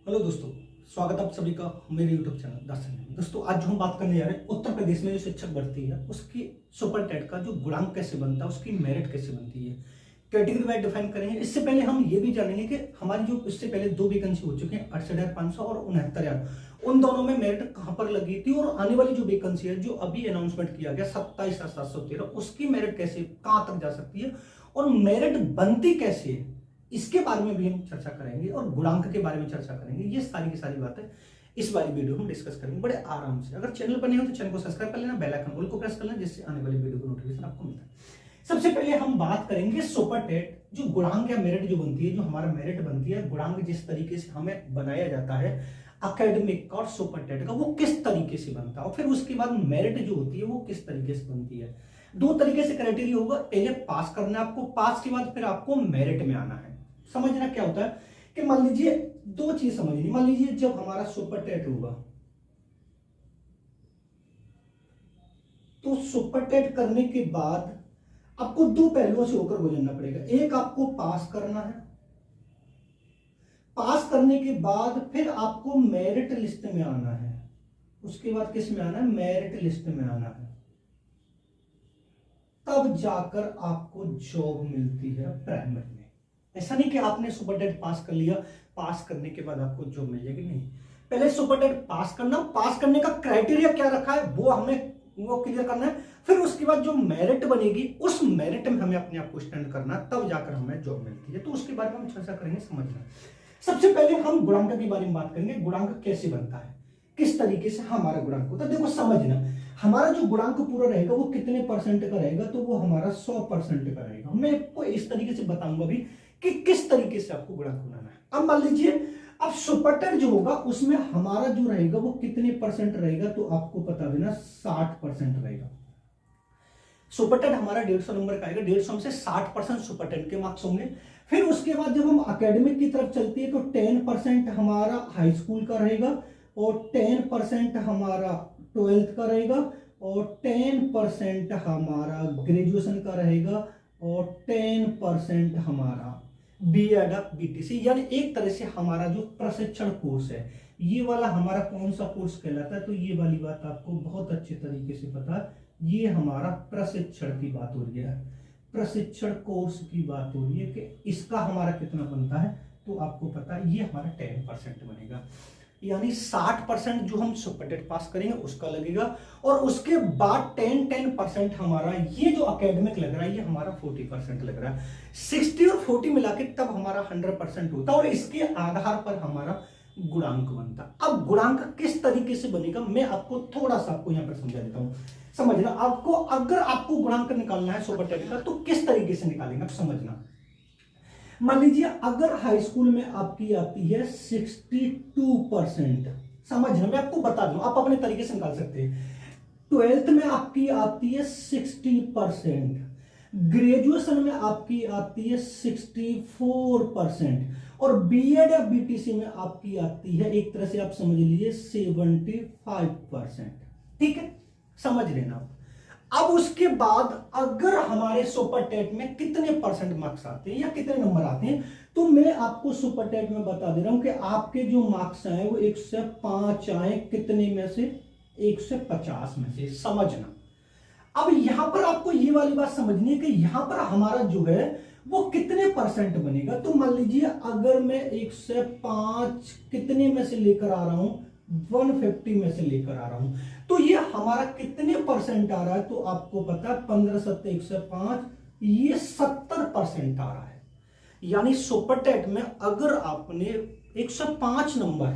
Hello दोस्तों, स्वागत है आप सभी का मेरे यूट्यूब चैनल दर्शन में। दोस्तों आज जो हम बात करने जा रहे हैं उत्तर प्रदेश में जो शिक्षक भर्ती है उसकी सुपर टेट का जो गुणांक कैसे बनता है, उसकी मेरिट कैसे बनती है, कैटेगरी वाइज डिफाइन करेंगे। इससे पहले हम ये भी जानेंगे कि हमारी जो इससे पहले दो वैकेंसी हो चुके हैं 68,500 और 69,000, उन दोनों में मेरिट कहां पर लगी थी और आने वाली जो वैकेंसी है जो अभी अनाउंसमेंट किया गया 27,713, उसकी मेरिट कैसे कहां तक जा सकती है और मेरिट बनती कैसे है, इसके बारे में भी हम चर्चा करेंगे और गुणांक के बारे में चर्चा करेंगे। ये सारी की सारी बातें इस वाली वीडियो में डिस्कस करेंगे बड़े आराम से। अगर चैनल पर नहीं हो तो चैनल को सब्सक्राइब कर लेना, बेल आइकन ऑल को प्रेस कर लेना, जिससे आने वाली वीडियो का नोटिफिकेशन आपको मिलता है। सबसे पहले हम बात करेंगे सुपर टेट, जो गुणांक या मेरिट जो बनती है, जो हमारा मेरिट बनती है, गुणांक जिस तरीके से हमें बनाया जाता है अकेडमिक और सुपर टेट का, वो किस तरीके से बनता है और फिर उसके बाद मेरिट जो होती है वो किस तरीके से बनती है। दो तरीके से क्राइटेरिया होगा, पहले पास करना है आपको, पास के बाद फिर आपको मेरिट में आना है। समझना क्या होता है कि मान लीजिए दो चीज समझनी। मान लीजिए जब हमारा सुपर टेट होगा तो सुपर टेट करने के बाद आपको दो पहलुओं से होकर गुजरना पड़ेगा। एक आपको पास करना है, पास करने के बाद फिर आपको मेरिट लिस्ट में आना है, उसके बाद किस में आना है, मेरिट लिस्ट में आना है, तब जाकर आपको जॉब मिलती है प्राइमरी में। ऐसा नहीं कि आपने सुपर टेट पास कर लिया, पास करने के बाद आपको जॉब मिल जाएगी, नहीं। पहले सुपर टेट पास करना, पास करने का क्राइटेरिया क्या रखा है वो हमें वो क्लियर करना है, फिर उसके बाद जो मेरिट बनेगी उस मेरिट में हमें अपने आप को स्टैंड करना, तब जाकर हमें जॉब मिलती है। तो उसके बारे में हम चर्चा करेंगे, समझना। सबसे पहले हम गुणांक के बारे में बात करेंगे, गुणांक कैसे बनता है, किस तरीके से हमारा गुणांक होता है। देखो समझना, हमारा जो गुणांक पूरा रहेगा वो कितने परसेंट का रहेगा, तो वो हमारा 100% का रहेगा। मैं आपको इस तरीके से बताऊंगा भी कि किस तरीके से आपको गुणांक बनाना है। अब मान लीजिए अब सुपर टेट जो होगा उसमें हमारा जो रहेगा वो कितने परसेंट रहेगा, तो आपको बता देना 60% रहेगा। सुपर टेट हमारा 150 नंबर का आएगा, 150 से 60% सुपर टेट के मार्क्स होंगे। फिर उसके बाद जब हम अकेडमिक की तरफ चलती है तो 10% हमारा हाई स्कूल का रहेगा और 10% हमारा 12th का रहेगा और 10% हमारा ग्रेजुएशन का रहेगा और 10% हमारा बीएड बीटीसी, यानी एक तरह से हमारा जो प्रशिक्षण कोर्स है, ये वाला हमारा कौन सा कोर्स कहलाता है, तो ये वाली बात आपको बहुत अच्छे तरीके से पता है, ये हमारा प्रशिक्षण की बात हो रही है, प्रशिक्षण कोर्स की बात हो रही है कि इसका हमारा कितना बनता है, तो आपको पता है ये हमारा 10% बनेगा। यानी 60% जो हम सुपर टेट पास करेंगे उसका लगेगा और उसके बाद 10% हमारा ये जो एकेडमिक लग रहा है ये हमारा 40% लग रहा है। 60 और 40 मिला के तब हमारा 100% होता है और इसके आधार पर हमारा गुणांक बनता। अब गुणांक किस तरीके से बनेगा मैं आपको थोड़ा सा आपको यहाँ पर समझा देता हूँ। समझना, आपको अगर आपको गुणांक निकालना है सुपर टेट का तो किस तरीके से निकालेंगे आप समझना। मान लीजिए अगर हाई स्कूल में आपकी आती है 62%, समझना मैं आपको बता दूं, आप अपने तरीके से निकाल सकते हैं। 12th में आपकी आती है 60%, ग्रेजुएशन में आपकी आती है 64% और बीएड या बीटीसी में आपकी आती है, एक तरह से आप समझ लीजिए 75%। ठीक है, समझ लेना आप। अब उसके बाद अगर हमारे सुपर टेट में कितने परसेंट मार्क्स आते हैं या कितने नंबर आते हैं, तो मैं आपको सुपर टेट में बता दे रहा हूं कि आपके जो मार्क्स आए वो 105 आए, कितने में से, 150 में से। समझना, अब यहां पर आपको ये वाली बात समझनी है कि यहां पर हमारा जो है वो कितने परसेंट बनेगा। तो मान लीजिए अगर मैं 105 कितने में से लेकर आ रहा हूं, 150 में से लेकर आ रहा हूं, तो ये हमारा कितने परसेंट आ रहा है, तो आपको पता है 15 7 105, ये 70% आ रहा है। यानी सुपर टेट में अगर आपने 105 नंबर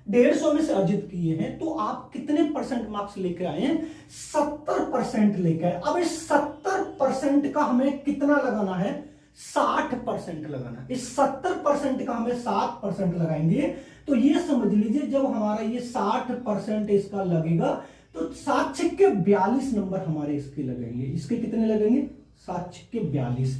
150 में से अर्जित किए हैं तो आप कितने परसेंट मार्क्स लेकर आए हैं, 70% लेकर आए। अब इस 70% का हमें कितना लगाना है, 60% लगाना है। इस 70% का हमें 7% लगाएंगे तो ये समझ लीजिए जब हमारा ये 60% इसका लगेगा तो 7 छक्के 42 नंबर हमारे इसके लगेंगे। इसके कितने लगेंगे, 7 छक्के 42।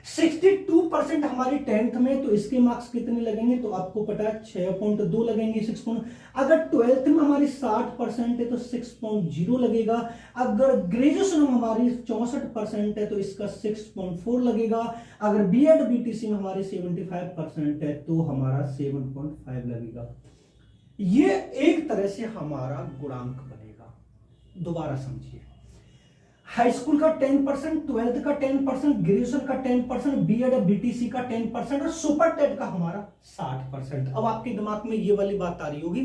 62% हमारी 10th में, तो इसके मार्क्स कितने लगेंगे, तो आपको पता है 6.2 लगेंगे। 6 अगर 12th में हमारी 60% है तो 6.0 लगेगा। अगर ग्रेजुएशन में हमारी 64% है तो इसका 6.4 लगेगा। अगर बीएड बीटीसी में हमारी 75% है तो हमारा 7.5 लगेगा। ये एक तरह से हमारा गुणांक बनेगा। दोबारा समझिए, हाई स्कूल का 10%, ट्वेल्थ का 10%, ग्रेजुएशन का 10%, बीएड और बीटीसी का 10% और सुपर टेट का हमारा 60%। अब आपके दिमाग में ये वाली बात आ रही होगी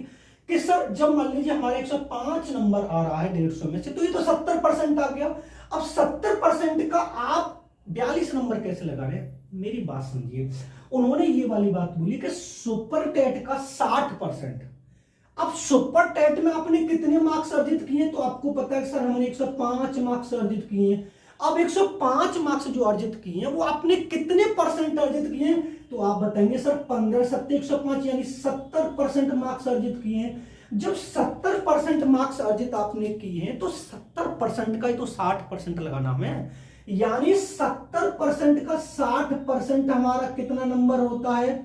कि सर जब मान लीजिए हमारे 105 नंबर आ रहा है 150 में से, तो ये तो 70% आ गया। अब 70% का आप 42 नंबर कैसे लगा रहे हैं? मेरी बात समझिए, उन्होंने ये वाली बात बोली कि सुपर टेट का 60%। अब सुपर टेट में आपने कितने मार्क्स अर्जित किए? तो आपको पता है सर हमने 105 मार्क्स अर्जित किए। अब 105 मार्क्स जो अर्जित किए वो आपने कितने परसेंट अर्जित किए? तो आप बताएंगे सर 15 7 105 यानी 70% मार्क्स अर्जित किए। जब 70% मार्क्स अर्जित आपने किए हैं तो 70% का ही तो 60% लगाना है, यानी 70% का 60% हमारा कितना नंबर होता है?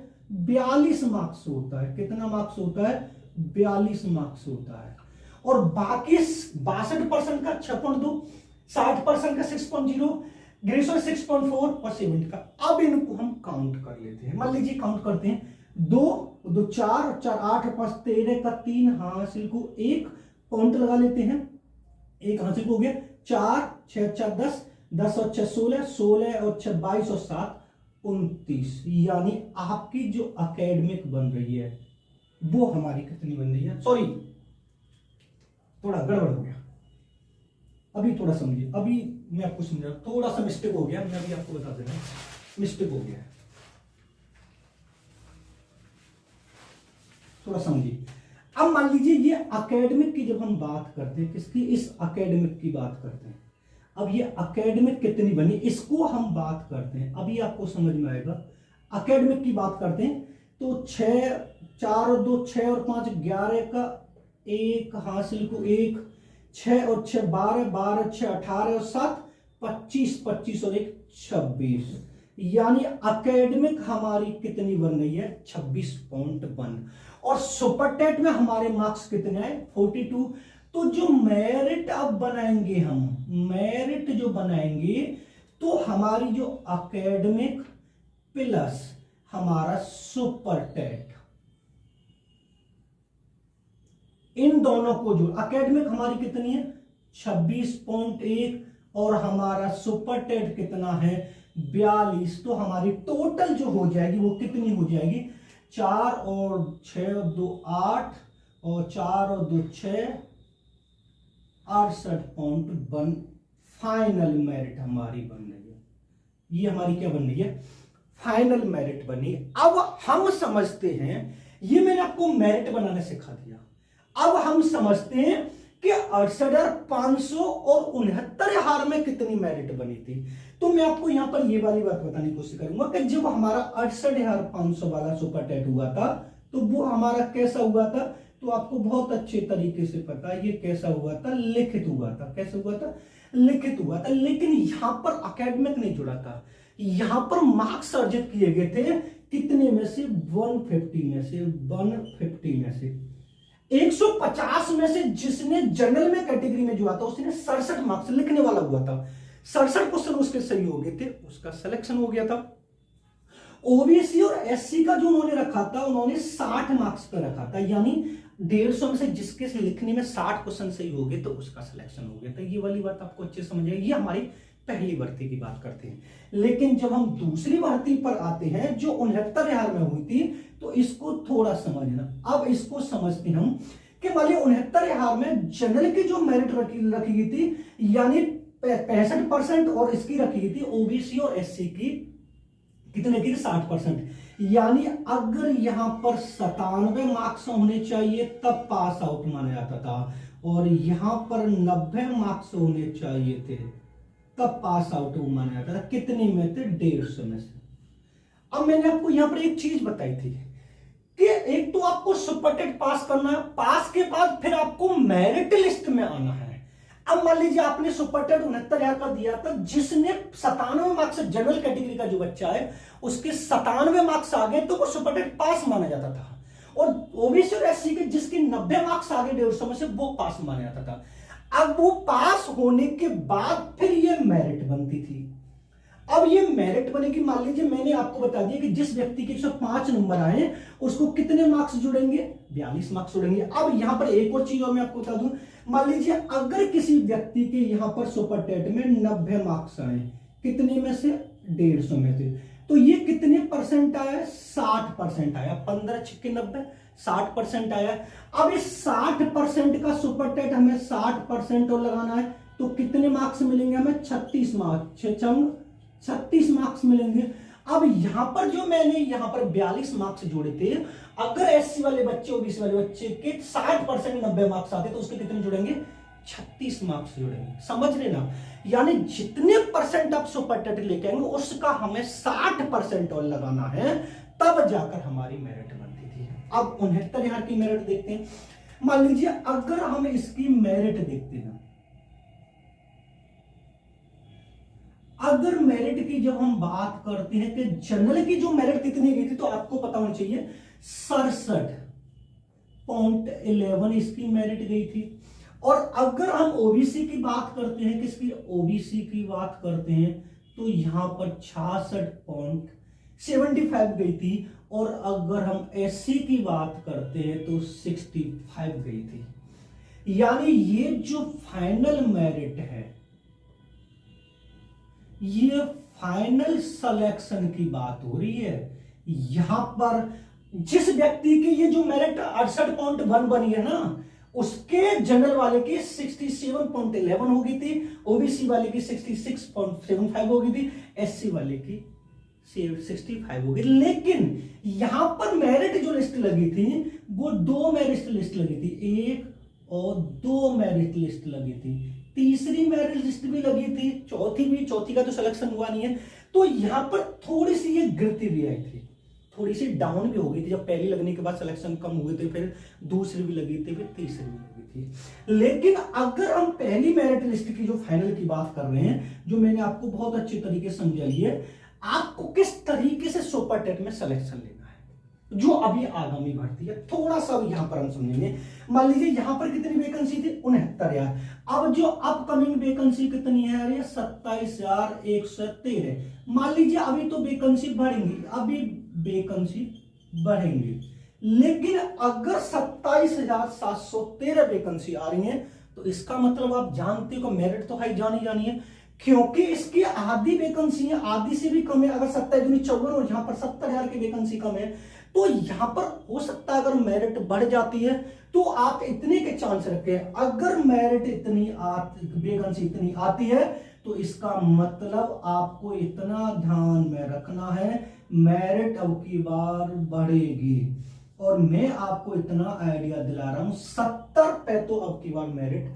42 मार्क्स होता है। कितना मार्क्स होता है? 42 मार्क्स होता है। और बाकी 62% का 6.2, 60% का 6.0, ग्रेजुएशन 6.4 और 70 का। अब इनको हम काउंट कर लेते हैं। मान लीजिए काउंट करते हैं, 2 2 4 4 8 5 13 का 3 हासिल को 1 पॉइंट लगा लेते हैं। 1 हासिल हो गया। 4 6 4 10 10 और 6 16 16 और 6 22 और 7 29, यानी आपकी जो एकेडमिक बन रही है वो हमारी कितनी बन रही है? सॉरी, थोड़ा गड़बड़ हो गया, अभी थोड़ा समझिए। अभी मैं आपको समझा, थोड़ा सा मिस्टेक हो गया, मैं अभी आपको बता दे रहा हूं, मिस्टेक हो गया, थोड़ा समझिए। अब मान लीजिए ये एकेडमिक की जब हम बात करते हैं, किसकी? इस एकेडमिक की बात करते हैं। अब ये एकेडमिक कितनी बनी इसको हम बात करते हैं, अभी आपको समझ में आएगा। एकेडमिक की बात करते हैं तो 6 4 और 2 6 और 5 11 का 1 हासिल को 1, 6 और 6 12 12 6 18 और 7 25 25 और 1 26, यानी एकेडमिक हमारी कितनी बन रही है? 26.1। और सुपर टेट में हमारे मार्क्स कितने हैं? 42। तो जो मेरिट अब बनाएंगे हम, मेरिट जो बनाएंगे तो हमारी जो एकेडमिक प्लस हमारा सुपर टेट, इन दोनों को जो एकेडमिक हमारी कितनी है? 26.1 और हमारा सुपर टेट कितना है? 42। तो हमारी टोटल जो हो जाएगी वो कितनी हो जाएगी? 4 और 6 और 2 8 और 4 और 2 6 68.1 फाइनल मेरिट हमारी बन रही है। ये हमारी क्या बन रही है? फाइनल मेरिट बनी। अब हम समझते हैं, ये मैंने आपको मेरिट बनाने सिखा दिया। अब हम समझते हैं कि 68,500 और 69,000 में कितनी मेरिट बनी थी। तो मैं आपको यहां पर ये वाली बात बताने की कोशिश करूंगा कि जब हमारा 68,500 वाला सुपर टेट हुआ था तो वो हमारा कैसा हुआ था? तो आपको बहुत अच्छे तरीके से पता है ये कैसा हुआ था? लिखित हुआ था। कैसे हुआ था? लिखित हुआ था। लेकिन यहां पर एकेडमिक नहीं जुड़ा था, यहां पर मार्क्स अर्जित किए गए थे कितने में से? 150 में से। 150 में से 150 में से जिसने जनरल में कैटेगरी में जो आता उसने 67 मार्क्स लिखने वाला हुआ था, 67 क्वेश्चन उसके सही हो गए थे, उसका सिलेक्शन हो गया था। ओबीसी और एससी का जो उन्होंने रखा था उन्होंने 60 मार्क्स पर रखा था, यानी 150 में से जिसके लिखने में 60 क्वेश्चन सही हो गए तो उसका सिलेक्शन हो गया था। ये वाली बात आपको अच्छे समझ आई। ये हमारी पहली भर्ती की बात करते हैं। लेकिन जब हम दूसरी भर्ती पर आते हैं जो 69,000 में हुई थी, तो इसको थोड़ा समझना। अब इसको समझते हम कि मान लीजिए 69,000 में जनरल की जो मेरिट रखी गई थी यानी 65% और इसकी रखी गई थी ओबीसी और एससी की कितने की? 60%। यानी अगर यहां पर 97 मार्क्स होने चाहिए तब पास आउट माना जाता था, और यहां पर 90 मार्क्स होने चाहिए थे तब पास आउट माना जाता था। कितने में थे? 150 में से। अब मैंने आपको यहां पर एक चीज बताई थी कि एक तो आपको सुपर टेट पास करना है, पास के बाद फिर आपको मेरिट लिस्ट में आना है। अब मान लीजिए आपने सुपर टेट 69,000 का दिया था, जिसने 97 मार्क्स, जनरल कैटेगरी का जो बच्चा है उसके 97 मार्क्स आ गए तो वो सुपर टेट पास माना जाता था, और ओबीसी और एससी के जिसके 90 मार्क्स आ गए 150 में से वो पास माना जाता था। अब वो पास होने के बाद फिर ये मेरिट बनती थी। अब ये मेरिट बनेगी। मान लीजिए मैंने आपको बता दिया कि जिस व्यक्ति के 105 नंबर आए उसको कितने मार्क्स जुड़ेंगे, 42 मार्क्स जुड़ेंगे। अब यहां पर एक और चीज और मैं आपको बता दूं, मान लीजिए अगर किसी व्यक्ति के यहां पर सुपर टेट में 90 मार्क्स आए, कितने में से, 150 में से, तो ये कितने परसेंट आया, 60% आया। 15 छिक्के 90, 60% आया। अब इस 60% का सुपर टेट हमें 60% और लगाना है, तो कितने मार्क्स मिलेंगे हमें, 36 मार्क्स, 36 मार्क्स मिलेंगे। अब यहां पर जो मैंने यहां पर 42 मार्क्स जोड़े थे, अगर एससी वाले बच्चे ओबीसी वाले बच्चे के 60% 90 मार्क्स आते तो उसके कितने जुड़ेंगे, 36 मार्क्स जुड़ेंगे। समझ लेना, यानी जितने परसेंट आप सुपर टेट लेके आएंगे उसका हमें 60% और लगाना है, तब जाकर हमारी मेरिट बनती थी। अब 69 की मेरिट देखते हैं। मान लीजिए अगर हम इसकी मेरिट देखते हैं, अगर मेरिट की जब हम बात करते हैं कि जनरल की जो मेरिट कितनी गई थी, तो आपको पता होना चाहिए 67.11 इसकी मेरिट गई थी। और अगर हम ओबीसी की बात करते हैं, किसकी, ओबीसी की बात करते हैं, तो यहां पर 66.75 गई थी। और अगर हम एससी की बात करते हैं तो 65 गई थी। यानी ये जो फाइनल मेरिट है, ये फाइनल सिलेक्शन की बात हो रही है। यहां पर जिस व्यक्ति की ये जो मेरिट 68.1 बनी है ना, उसके जनरल वाले की 67.11 हो गई थी, ओबीसी वाले की 66.75 हो गई थी, एससी वाले की 65 हो गई। लेकिन यहां पर मेरिट जो लिस्ट लगी थी वो 2 मेरिट लिस्ट लगी थी, 1 और 2 मेरिट लिस्ट लगी थी, तीसरी मेरिट लिस्ट भी लगी थी, चौथी का तो सिलेक्शन हुआ नहीं है। तो यहां पर थोड़ी सी ये गिरती भी आई थी, थोड़ी सी डाउन भी हो गई थी। जब पहली लगने के बाद सिलेक्शन कम हुए थे, फिर दूसरी भी लगी थी, फिर तीसरी भी लगी थी। लेकिन अगर हम पहली मेरिट लिस्ट की जो फाइनल की बात कर रहे हैं, जो मैंने आपको बहुत अच्छे तरीके से समझाई है, आपको किस तरीके से सुपर टेट में सिलेक्शन लेना है, जो अभी आगामी भर्ती है, थोड़ा सा यहां पर हम समझेंगे। मान लीजिए यहां पर कितनी वैकेंसी थी, 69,000। अब जो अपकमिंग वैकेंसी कितनी है, अरे 27,113। मान लीजिए अभी तो वैकेंसी बढ़ेंगी, अभी वैकेंसी बढ़ेंगी, लेकिन अगर 27,713 वैकेंसी आ रही है, तो इसका मतलब आप जानते हो मेरिट तो हाई जानी जानी है, क्योंकि इसकी आधी वैकेंसी है, आधी से भी कम है। अगर 27,54 और यहां पर 70,000 की वैकेंसी कम है, तो यहां पर हो सकता है अगर मेरिट बढ़ जाती है तो आप इतने के चांस रखें, अगर मेरिट इतनी वैकेंसी इतनी आती है, तो इसका मतलब आपको इतना ध्यान में रखना है, मेरिट अब की बार बढ़ेगी। और मैं आपको इतना आइडिया दिला रहा हूं, 70 पे तो अब की बार मेरिट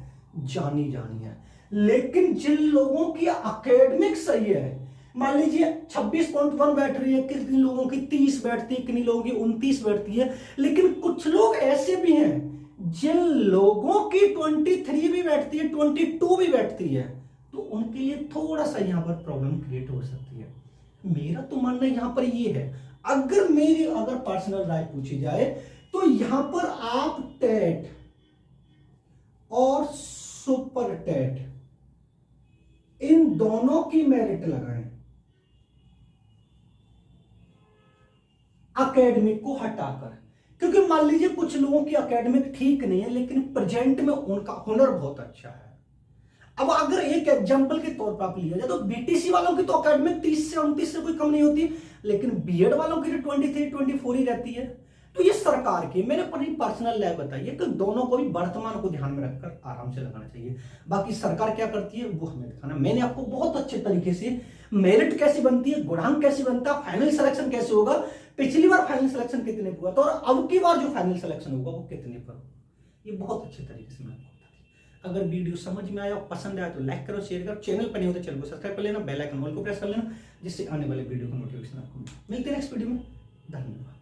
जानी जानी है। लेकिन जिन लोगों की एकेडमिक सही है, मान लीजिए 26.1 बैठ रही है, कितने लोगों की 30 बैठती है, कितने लोगों की 29 बैठती है, लेकिन कुछ लोग ऐसे भी हैं जिन लोगों की 23 भी बैठती है, 22 भी बैठती है, तो उनके लिए थोड़ा सा यहां पर प्रॉब्लम क्रिएट हो सकती है। मेरा तो मानना यहां पर ये है, अगर पर्सनल राय पूछी जाए, तो यहां पर आप टेट और सुपर टेट इन दोनों की मेरिट लगाएं, एकेडमिक को हटाकर। क्योंकि मान लीजिए कुछ लोगों की एकेडमिक ठीक नहीं है, लेकिन प्रेजेंट में उनका हुनर बहुत अच्छा है। अब अगर एक एग्जांपल के तौर पर आप लिया जाए, तो बीटीसी वालों की तो एकेडमिक 30 से 29 से कोई कम नहीं होती, लेकिन बीएड वालों की 23, 24 ही रहती है। तो ये सरकार की, मैंने अपनी पर्सनल लाइफ बताई है कि दोनों को भी वर्तमान को ध्यान में रखकर आराम से लगाना चाहिए। बाकी सरकार क्या करती है वो हमें दिखाना। मैंने आपको बहुत अच्छे तरीके से मेरिट कैसी बनती है, गुणांक कैसी बनता है, फाइनल सिलेक्शन कैसे होगा, पिछली बार फाइनल सिलेक्शन कितने पर हुआ था, और अब की बार जो फाइनल सिलेक्शन होगा वो कितने पर, ये बहुत अच्छे तरीके से मैं आपको बता दी। अगर वीडियो समझ में आया और पसंद आया तो लाइक करो, शेयर करो, चैनल पर नहीं हो तो चैनल को सब्सक्राइब कर लेना, बेल आइकन ऑल को प्रेस कर लेना, जिससे आने वाले वीडियो का नोटिफिकेशन आपको मिलते हैं नेक्स्ट वीडियो में। धन्यवाद।